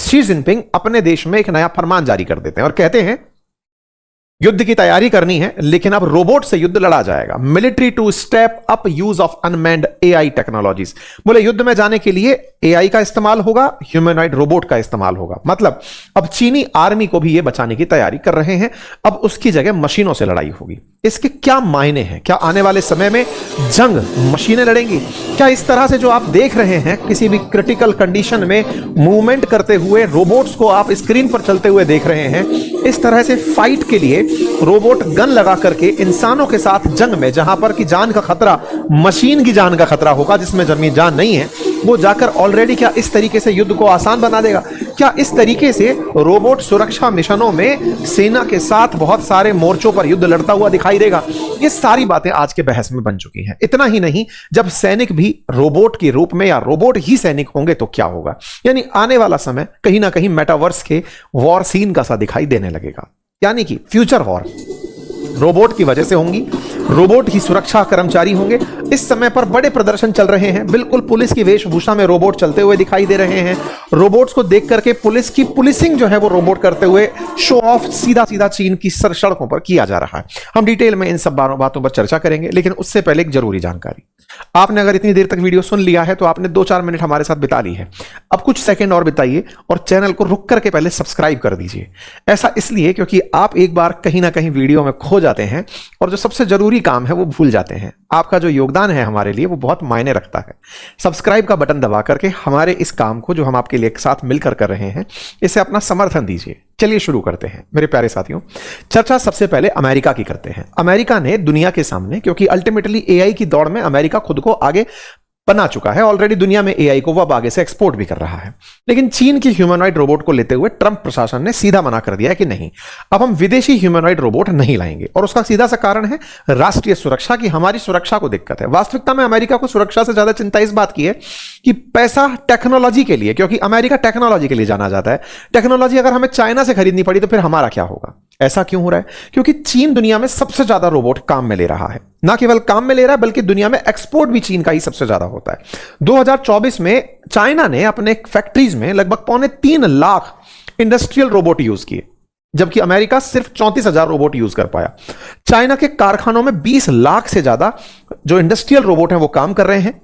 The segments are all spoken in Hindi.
शी जिनपिंग अपने देश में एक नया फरमान जारी कर देते हैं और कहते हैं युद्ध की तैयारी करनी है, लेकिन अब रोबोट से युद्ध लड़ा जाएगा। Military to step up use of unmanned AI technologies. बोले युद्ध में जाने के लिए एआई का इस्तेमाल होगा, ह्यूमनॉइड रोबोट का इस्तेमाल होगा। मतलब अब चीनी आर्मी को भी ये बचाने की तैयारी कर रहे हैं। अब उसकी जगह मशीनों से लड़ाई होगी। इसके क्या मायने हैं? क्या आने वाले समय में जंग मशीनें लड़ेंगी? क्या इस तरह से जो आप देख रहे हैं किसी भी क्रिटिकल कंडीशन में मूवमेंट करते हुए रोबोट्स को आप स्क्रीन पर चलते हुए देख रहे हैं, इस तरह से फाइट के लिए रोबोट गन लगा करके इंसानों के साथ जंग में, जहां पर की जान का खतरा मशीन की जान का खतरा होगा, जिसमें जमीन जान नहीं है, वो जाकर ऑलरेडी क्या इस तरीके से युद्ध को आसान बना देगा? क्या इस तरीके से रोबोट सुरक्षा मिशनों में सेना के साथ बहुत सारे मोर्चों पर युद्ध लड़ता हुआ दिखाई देगा? ये सारी बातें आज के बहस में बन चुकी हैं। इतना ही नहीं, जब सैनिक भी रोबोट के रूप में या रोबोट ही सैनिक होंगे तो क्या होगा? यानी आने वाला समय कहीं ना कहीं मेटावर्स के वॉर सीन का सा दिखाई देने लगेगा। यानी कि फ्यूचर वॉर रोबोट की वजह से होंगी, रोबोट ही सुरक्षा कर्मचारी होंगे। इस समय पर बड़े प्रदर्शन चल रहे हैं, बिल्कुल पुलिस की वेशभूषा में रोबोट चलते हुए दिखाई दे रहे हैं। रोबोट्स को देख करके पुलिस की पुलिसिंग जो है वो रोबोट करते हुए शो ऑफ सीधा सीधा चीन की सड़कों पर किया जा रहा है। हम डिटेल में इन सब बातों पर चर्चा करेंगे, लेकिन उससे पहले एक जरूरी जानकारी। आपने अगर इतनी देर तक वीडियो सुन लिया है तो आपने 2-4 मिनट हमारे साथ बिता ली है। अब कुछ सेकंड और बिताइए और चैनल को रुक करके पहले सब्सक्राइब कर दीजिए। ऐसा इसलिए क्योंकि आप एक बार कहीं ना कहीं वीडियो में खो जाते हैं और जो सबसे जरूरी काम है वो भूल जाते हैं। आपका जो योगदान है हमारे लिए वो बहुत मायने रखता है। सब्सक्राइब का बटन दबा करके हमारे इस काम को जो हम आपके लिए एक साथ मिलकर कर रहे हैं, इसे अपना समर्थन दीजिए। चलिए शुरू करते हैं मेरे प्यारे साथियों। चर्चा सबसे पहले अमेरिका की करते हैं। अमेरिका ने दुनिया के सामने, क्योंकि अल्टीमेटली एआई की दौड़ में अमेरिका खुद को आगे बना चुका है, ऑलरेडी दुनिया में एआई को वह आगे से एक्सपोर्ट भी कर रहा है, लेकिन चीन की ह्यूमनॉइड रोबोट को लेते हुए ट्रंप प्रशासन ने सीधा मना कर दिया है कि नहीं, अब हम विदेशी ह्यूमनॉइड रोबोट नहीं लाएंगे। और उसका सीधा सा कारण है राष्ट्रीय सुरक्षा की, हमारी सुरक्षा को दिक्कत है। वास्तविकता में अमेरिका को सुरक्षा से ज्यादा चिंता इस बात की है कि पैसा टेक्नोलॉजी के लिए, क्योंकि अमेरिका टेक्नोलॉजी के लिए जाना जाता है, टेक्नोलॉजी अगर हमें चाइना से खरीदनी पड़ी तो फिर हमारा क्या होगा? ऐसा क्यों हो रहा है? क्योंकि चीन दुनिया में सबसे ज्यादा रोबोट काम में ले रहा है। ना केवल काम में ले रहा है बल्कि दुनिया में एक्सपोर्ट भी चीन का ही सबसे ज्यादा होता है। 2024 में चाइना ने अपने फैक्ट्रीज में लगभग 3.25 लाख इंडस्ट्रियल रोबोट यूज किए, जबकि अमेरिका सिर्फ 34,000 रोबोट यूज कर पाया। चाइना के कारखानों में 20 लाख से ज्यादा जो इंडस्ट्रियल रोबोट हैं वो काम कर रहे हैं,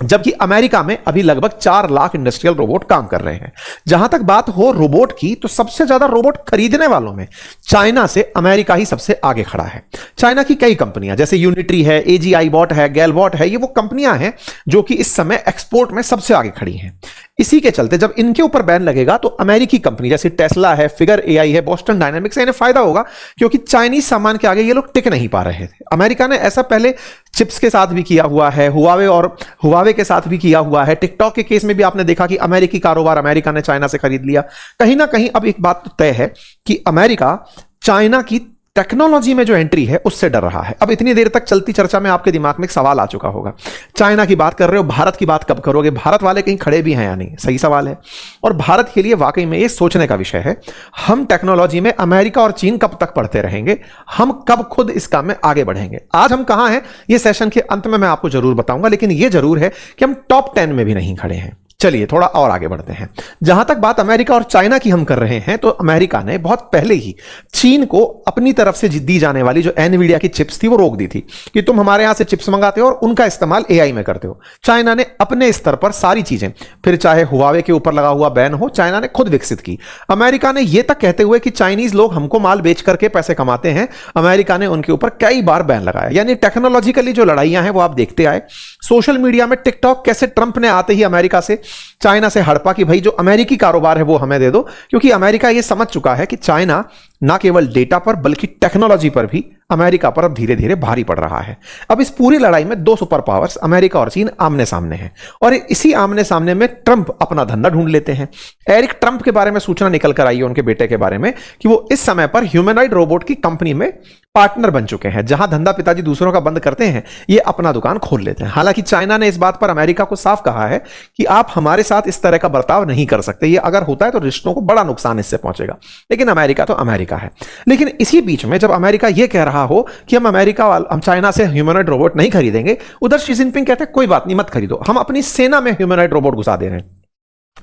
जबकि अमेरिका में अभी लगभग 4 लाख इंडस्ट्रियल रोबोट काम कर रहे हैं। जहां तक बात हो रोबोट की, तो सबसे ज्यादा रोबोट खरीदने वालों में चाइना से अमेरिका ही सबसे आगे खड़ा है। चाइना की कई कंपनियां जैसे यूनिट्री है, एजीआई बॉट है, गैलबॉट है, ये वो कंपनियां हैं जो कि इस समय एक्सपोर्ट में सबसे आगे खड़ी हैं। इसी के चलते जब इनके ऊपर बैन लगेगा तो अमेरिकी कंपनी जैसे टेस्ला है, फिगर एआई है, बोस्टन डायनामिक्स है, इन्हें फायदा होगा, क्योंकि चाइनीज सामान के आगे ये लोग टिक नहीं पा रहे थे। अमेरिका ने ऐसा पहले चिप्स के साथ भी किया हुआ है, हुआवे के साथ भी किया हुआ है। टिकटॉक के केस में भी आपने देखा कि अमेरिकी कारोबार अमेरिका ने चाइना से खरीद लिया। कहीं ना कहीं अब एक बात तो तय है कि अमेरिका चाइना की टेक्नोलॉजी में जो एंट्री है उससे डर रहा है। अब इतनी देर तक चलती चर्चा में आपके दिमाग में एक सवाल आ चुका होगा, चाइना की बात कर रहे हो, भारत की बात कब करोगे? भारत वाले कहीं खड़े भी हैं या नहीं? सही सवाल है, और भारत के लिए वाकई में ये सोचने का विषय है। हम टेक्नोलॉजी में अमेरिका और चीन कब तक पढ़ते रहेंगे? हम कब खुद इस काम में आगे बढ़ेंगे? आज हम कहां हैं ये सेशन के अंत में मैं आपको जरूर बताऊंगा, लेकिन ये जरूर है कि हम टॉप 10 में भी नहीं खड़े हैं। चलिए थोड़ा और आगे बढ़ते हैं। जहां तक बात अमेरिका और चाइना की हम कर रहे हैं, तो अमेरिका ने बहुत पहले ही चीन को अपनी तरफ से दी जाने वाली जो एनवीडिया की चिप्स थी वो रोक दी थी कि तुम हमारे यहां से चिप्स मंगाते हो और उनका इस्तेमाल एआई में करते हो। चाइना ने अपने स्तर पर सारी चीजें, फिर चाहे हुआवे के ऊपर लगा हुआ बैन हो, चाइना ने खुद विकसित की। अमेरिका ने यह तक कहते हुए कि चाइनीज लोग हमको माल बेच करके पैसे कमाते हैं, अमेरिका ने उनके ऊपर कई बार बैन लगाया। यानी टेक्नोलॉजिकली जो लड़ाइयां हैं वो आप देखते आए। सोशल मीडिया में टिकटॉक कैसे ट्रंप ने आते ही अमेरिका से, चाइना से हड़पा कि भाई जो अमेरिकी कारोबार है वो हमें दे दो, क्योंकि अमेरिका ये समझ चुका है कि चाइना ना केवल डेटा पर बल्कि टेक्नोलॉजी पर भी अमेरिका पर अब धीरे धीरे भारी पड़ रहा है। अब इस पूरी लड़ाई में 2 सुपर पावर्स अमेरिका और चीन आमने सामने हैं, और इसी आमने सामने में ट्रंप अपना धंधा ढूंढ लेते हैं। एरिक ट्रंप के बारे में सूचना निकल कर आई है, उनके बेटे के बारे में, कि वो इस समय पर ह्यूमनॉइड रोबोट की कंपनी में पार्टनर बन चुके हैं। जहां धंधा पिताजी दूसरों का बंद करते हैं, ये अपना दुकान खोल लेते हैं। हालांकि चाइना ने इस बात पर अमेरिका को साफ कहा है कि आप हमारे साथ इस तरह का बर्ताव नहीं कर सकते, ये अगर होता है तो रिश्तों को बड़ा नुकसान इससे पहुंचेगा। लेकिन अमेरिका तो अमेरिका है। लेकिन इसी बीच में जब अमेरिका यह कह रहा हो कि हम चाइना से ह्यूमनॉइड रोबोट नहीं खरीदेंगे, उधर शी जिनपिंग कहते हैं कोई बात नहीं, मत खरीदो, हम अपनी सेना में ह्यूमनॉइड रोबोट घुसा दे रहे हैं।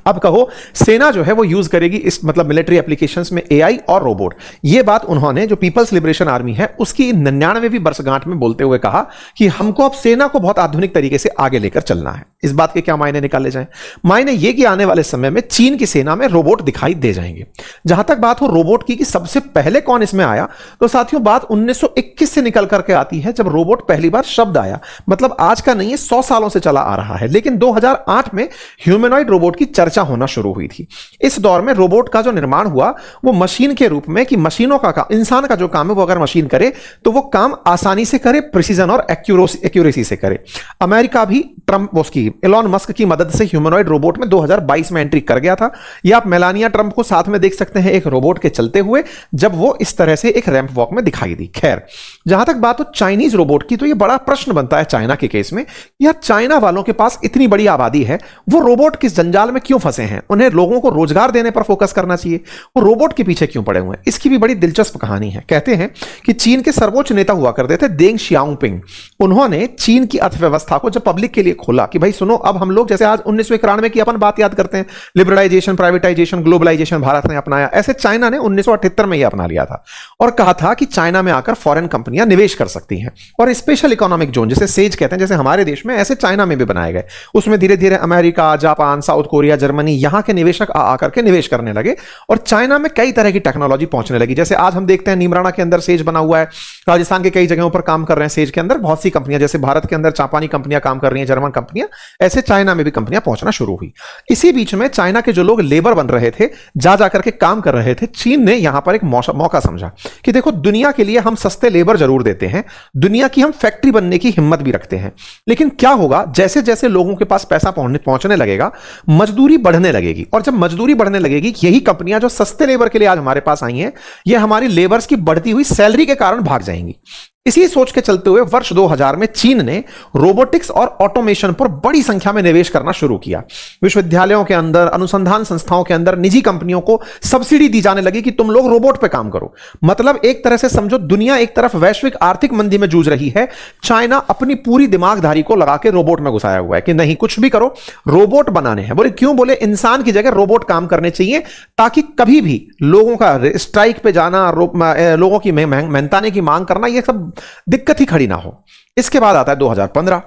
अब कहो सेना जो है वो यूज करेगी इस मतलब मिलिट्री एप्लीकेशंस में एआई और रोबोट। ये बात उन्होंने जो पीपल्स लिबरेशन आर्मी है उसकी 99वीं वर्षगांठ में बोलते हुए कहा कि हमको अब सेना को बहुत आधुनिक तरीके से आगे लेकर चलना है। इस बात के क्या मायने निकाले जाएं? मायने ये कि आने वाले समय में चीन की सेना में रोबोट दिखाई दे जाएंगे। जहां तक बात हो रोबोट की कि सबसे पहले कौन इसमें आया, तो साथियों बात 1921 से निकल करके आती है जब रोबोट पहली बार शब्द आया। मतलब आज का नहीं है, 100 सालों से चला आ रहा है। लेकिन 2008 में ह्यूमनॉइड रोबोट की चर्चा होना शुरू हुई थी। इस दौर में रोबोट का जो निर्माण हुआ वो मशीन के रूप में, कि मशीनों का काम, इंसान का जो काम है वो अगर मशीन करे तो वो काम आसानी से करे, प्रिसीजन और एक्यूरेसी से करे। अमेरिका भी ट्रंप उसकी एलॉन मस्क की मदद से ह्यूमनॉइड रोबोट में 2022 में एंट्री कर गया था। या आप मेलानिया ट्रंप को साथ में देख सकते हैं एक रोबोट के चलते हुए, जब वो इस तरह से एक रैंप वॉक में दिखाई दी। खैर, जहां तक बात हो चाइनीज रोबोट की, तो ये बड़ा प्रश्न बनता है चाइना के केस में। यार चाइना वालों के पास इतनी बड़ी आबादी है, वो रोबोट किस जंजाल में क्यों फंसे हैं? उन्हें लोगों को रोजगार देने पर फोकस करना चाहिए, वो रोबोट के पीछे क्यों पड़े हुए हैं? इसकी भी बड़ी दिलचस्प कहानी है। कहते हैं कि चीन के सर्वोच्च नेता हुआ करते थे देंग शियाओपिंग। उन्होंने चीन की अर्थव्यवस्था को जब पब्लिक के लिए खोला कि भाई सुनो, अब हम लोग जैसे आज 1991 की अपन बात याद करते हैं, लिबरलाइजेशन, प्राइवेटाइजेशन, ग्लोबलाइजेशन भारत ने अपनाया, ऐसे चाइना ने 1978 में यह अपना लिया था और कहा था कि चाइना में आकर फॉरेन कंपनियां निवेश कर सकती हैं। और स्पेशल इकोनॉमिक जोन जिसे सेज कहते हैं, जैसे हमारे देश में, ऐसे चाइना में भी बनाए गए। उसमें धीरे धीरे America, Japan, south Korea, Germany, यहां के निवेशक आकर के निवेश करने लगे और चाइना में कई तरह की टेक्नोलॉजी पहुंचने लगी। जैसे आज हम देखते हैं नीमराना के अंदर सेज बना हुआ है, राजस्थान के कई जगहों पर काम कर रहे हैं सेज के अंदर बहुत सी कंपनियां, जैसे भारत के अंदर जापानी कंपनियां काम कर रही हैं, जर्मन कंपनियां, ऐसे चाइना में भी कंपनियां पहुंचना शुरू हुई। इसी बीच में चाइना के जो लोग लेबर बन रहे थे, जा जाकर के काम कर रहे थे, चीन ने यहां पर एक मौका समझा कि देखो दुनिया के लिए हम सस्ते लेबर जरूर देते हैं, दुनिया की हम फैक्ट्री बनने की हिम्मत भी रखते हैं, लेकिन क्या होगा जैसे जैसे लोगों के पास पैसा पहुंचने लगेगा, मजदूरी बढ़ने लगेगी। और जब मजदूरी बढ़ने लगेगी, यही कंपनियां जो सस्ते लेबर के लिए आज हमारे पास आई हैं, ये हमारी लेबर्स की बढ़ती हुई सैलरी के कारण भाग जाएंगी। इसी सोच के चलते हुए वर्ष 2000 में चीन ने रोबोटिक्स और ऑटोमेशन पर बड़ी संख्या में निवेश करना शुरू किया। विश्वविद्यालयों के अंदर, अनुसंधान संस्थाओं के अंदर निजी कंपनियों को सब्सिडी दी जाने लगी कि तुम लोग रोबोट पे काम करो। मतलब एक तरह से समझो, दुनिया एक तरफ वैश्विक आर्थिक मंदी में जूझ रही है, चाइना अपनी पूरी दिमागधारी को लगा के रोबोट में घुसाया हुआ है कि नहीं कुछ भी करो, रोबोट बनाने हैं। बोले क्यों? बोले इंसान की जगह रोबोट काम करने चाहिए, ताकि कभी भी लोगों का स्ट्राइक पे जाना, लोगों की मेहनताने की मांग करना, यह सब दिक्कत ही खड़ी ना हो। इसके बाद आता है 2015।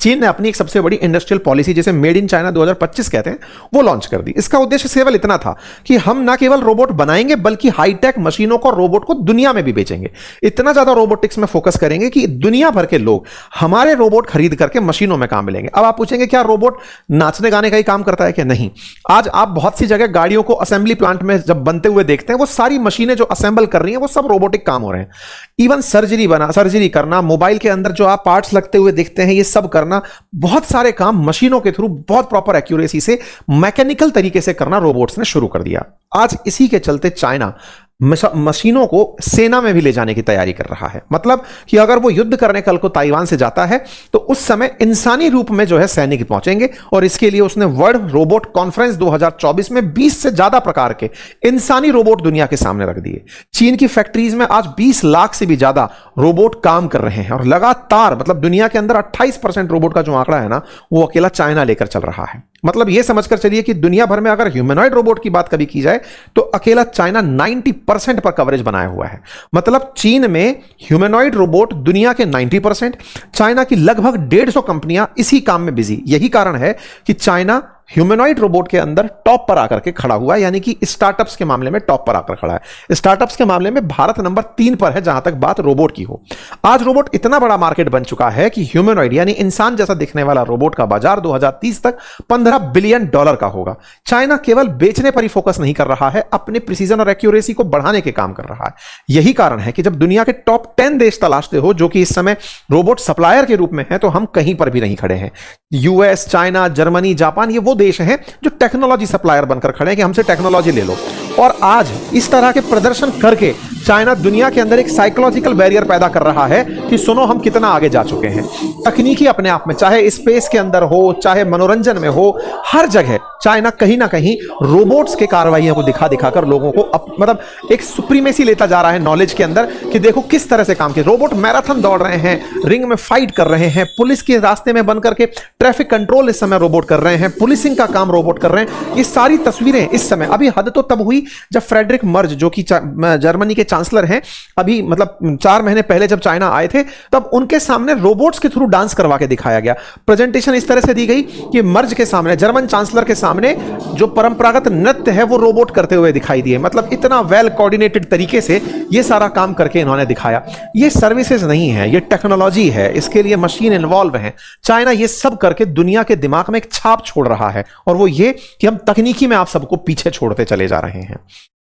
चीन ने अपनी एक सबसे बड़ी इंडस्ट्रियल पॉलिसी, जिसे मेड इन चाइना 2025 कहते हैं, वो लॉन्च कर दी। इसका उद्देश्य केवल इतना था कि हम ना केवल रोबोट बनाएंगे बल्कि हाईटेक मशीनों को, रोबोट को दुनिया में भी बेचेंगे। इतना ज्यादा रोबोटिक्स में फोकस करेंगे कि दुनिया भर के लोग हमारे रोबोट खरीद करके मशीनों में काम मिलेंगे। अब आप पूछेंगे क्या रोबोट नाचने गाने का ही काम करता है क्या? नहीं। आज आप बहुत सी जगह गाड़ियों को असेंबली प्लांट में जब बनते हुए देखते हैं, वो सारी मशीनें जो असेंबल कर रही हैं वो सब रोबोटिक काम हो रहे हैं। इवन सर्जरी करना, मोबाइल के अंदर जो आप पार्ट्स लगते हुए देखते हैं, ये सब करना, बहुत सारे काम मशीनों के थ्रू बहुत प्रॉपर एक्यूरेसी से, मैकेनिकल तरीके से करना रोबोट्स ने शुरू कर दिया। आज इसी के चलते चाइना मशीनों को सेना में भी ले जाने की तैयारी कर रहा है। मतलब कि अगर वो युद्ध करने कल को ताइवान से जाता है तो उस समय इंसानी रूप में जो है सैनिक पहुंचेंगे। और इसके लिए उसने वर्ल्ड रोबोट कॉन्फ्रेंस 2024 में 20 से ज्यादा प्रकार के इंसानी रोबोट दुनिया के सामने रख दिए। चीन की फैक्ट्रीज में आज 20 लाख से भी ज्यादा रोबोट काम कर रहे हैं और लगातार, मतलब दुनिया के अंदर 28% रोबोट का जो आंकड़ा है ना, वो अकेला चाइना लेकर चल रहा है। मतलब यह समझकर चलिए कि दुनिया भर में अगर ह्यूमनॉइड रोबोट की बात कभी की जाए तो अकेला चाइना 90% पर कवरेज बनाया हुआ है। मतलब चीन में ह्यूमनॉइड रोबोट दुनिया के 90%, चाइना की लगभग 150 कंपनियां इसी काम में बिजी। यही कारण है कि चाइना ह्यूमनॉइड रोबोट के अंदर टॉप पर आकर के खड़ा हुआ है, यानी कि स्टार्टअप्स के मामले में टॉप पर आकर खड़ा है। स्टार्टअप्स के मामले में भारत नंबर 3 पर है जहां तक बात रोबोट की हो। आज रोबोट इतना बड़ा मार्केट बन चुका है कि ह्यूमनॉइड यानी इंसान जैसा दिखने वाला रोबोट का बाजार 2030 तक $15 बिलियन का होगा। चाइना केवल बेचने पर ही फोकस नहीं कर रहा है, अपने प्रिसीजन और एक्यूरेसी को बढ़ाने के काम कर रहा है। यही कारण है कि जब दुनिया के टॉप 10 देश तलाशते हो जो कि इस समय रोबोट सप्लायर के रूप में है, तो हम कहीं पर भी नहीं खड़े हैं। यूएस, चाइना, जर्मनी, जापान, ये वो देश हैं जो टेक्नोलॉजी सप्लायर बनकर खड़े हैं कि हमसे टेक्नोलॉजी ले लो। और आज इस तरह के प्रदर्शन करके चाइना दुनिया के अंदर एक साइकोलॉजिकल बैरियर पैदा कर रहा है कि सुनो हम कितना आगे जा चुके हैं। तकनीकी अपने आप में, चाहे स्पेस के अंदर हो, चाहे मनोरंजन में हो, हर जगह चाइना कहीं ना कहीं रोबोट्स के कार्रवाइयों को दिखा दिखाकर लोगों को मतलब एक सुप्रीमेसी लेता जा रहा है नॉलेज के अंदर कि देखो किस तरह से काम किया। रोबोट मैराथन दौड़ रहे हैं, रिंग में फाइट कर रहे हैं, पुलिस के रास्ते में बन करके ट्रैफिक कंट्रोल इस समय रोबोट कर रहे हैं, पुलिसिंग का काम रोबोट कर रहे हैं। ये सारी तस्वीरें इस समय, अभी हद तो तब हुई जब फ्रेडरिक मर्ज जो कि जर्मनी के चांसलर हैं, अभी मतलब 4 महीने पहले जब चाइना आए थे, तब उनके सामने रोबोट्स के थ्रू डांस करवा के दिखाया गया। प्रेजेंटेशन इस तरह से दी गई कि मर्ज के सामने, जर्मन चांसलर के सामने जो परंपरागत नृत्य है वो रोबोट करते हुए दिखाई दिए। मतलब इतना वेल कोऑर्डिनेटेड तरीके से ये सारा काम करके इन्होंने दिखाया। ये सर्विसेज नहीं है, ये टेक्नोलॉजी है, इसके लिए मशीन इन्वॉल्व है। चाइना ये सब करके दुनिया के दिमाग में एक छाप छोड़ रहा है, और वो ये कि हम तकनीकी में आप सबको पीछे छोड़ते चले जा रहे हैं।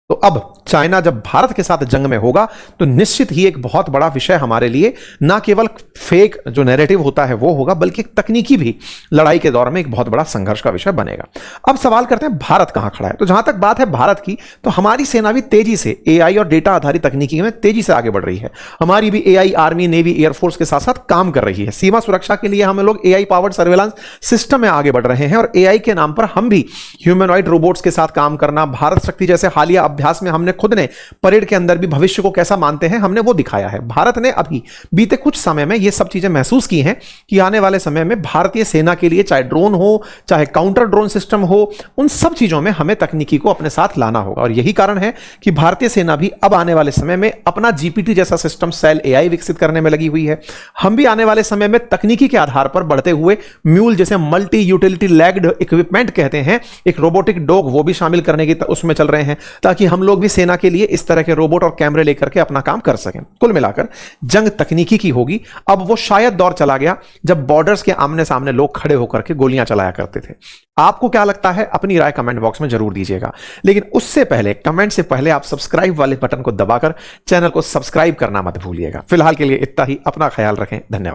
तो अब चाइना जब भारत के साथ जंग में होगा तो निश्चित ही एक बहुत बड़ा विषय हमारे लिए, ना केवल फेक जो नैरेटिव होता है वो होगा, बल्कि तकनीकी भी लड़ाई के दौर में एक बहुत बड़ा संघर्ष का विषय बनेगा। अब सवाल करते हैं भारत कहां खड़ा है। तो जहां तक बात है भारत की, तो हमारी सेना भी तेजी से एआई और डेटा आधारित तकनीकी में तेजी से आगे बढ़ रही है। हमारी भी एआई आर्मी, नेवी, एयरफोर्स के साथ साथ काम कर रही है। सीमा सुरक्षा के लिए हम लोग एआई पावर्ड सर्वेलांस सिस्टम में आगे बढ़ रहे हैं, और एआई के नाम पर हम भी ह्यूमनॉइड रोबोट्स के साथ काम करना, भारत शक्ति जैसे हालिया अभ्यास में हमने खुद ने परेड के अंदर भी भविष्य को कैसा मानते हैं हमने वो दिखाया है। भारत ने अभी बीते कुछ समय में ये सब चीजें महसूस की हैं कि आने वाले समय में भारतीय सेना के लिए चाहे ड्रोन हो, चाहे काउंटर ड्रोन सिस्टम हो, उन सब चीजों में हमें तकनीकी को अपने साथ लाना होगा। और यही कारण है कि भारतीय सेना भी अब आने वाले समय में अपना जीपीटी जैसा सिस्टम सेल एआई विकसित करने में लगी हुई है। हम भी आने वाले समय में तकनीकी के आधार पर बढ़ते हुए म्यूल जैसे मल्टी यूटिलिटी लैग्ड इक्विपमेंट कहते हैं, एक रोबोटिक डॉग, वो भी शामिल करने की उसमें चल रहे हैं, ताकि हम लोग भी सेना के लिए इस तरह के रोबोट और कैमरे लेकर के अपना काम कर सकें। कुल मिलाकर जंग तकनीकी की होगी। अब वो शायद दौर चला गया जब बॉर्डर्स के आमने सामने लोग खड़े होकर के गोलियां चलाया करते थे। आपको क्या लगता है अपनी राय कमेंट बॉक्स में जरूर दीजिएगा, लेकिन उससे पहले, कमेंट से पहले आप सब्सक्राइब वाले बटन को दबाकर चैनल को सब्सक्राइब करना मत भूलिएगा। फिलहाल के लिए इतना ही। अपना ख्याल रखें। धन्यवाद।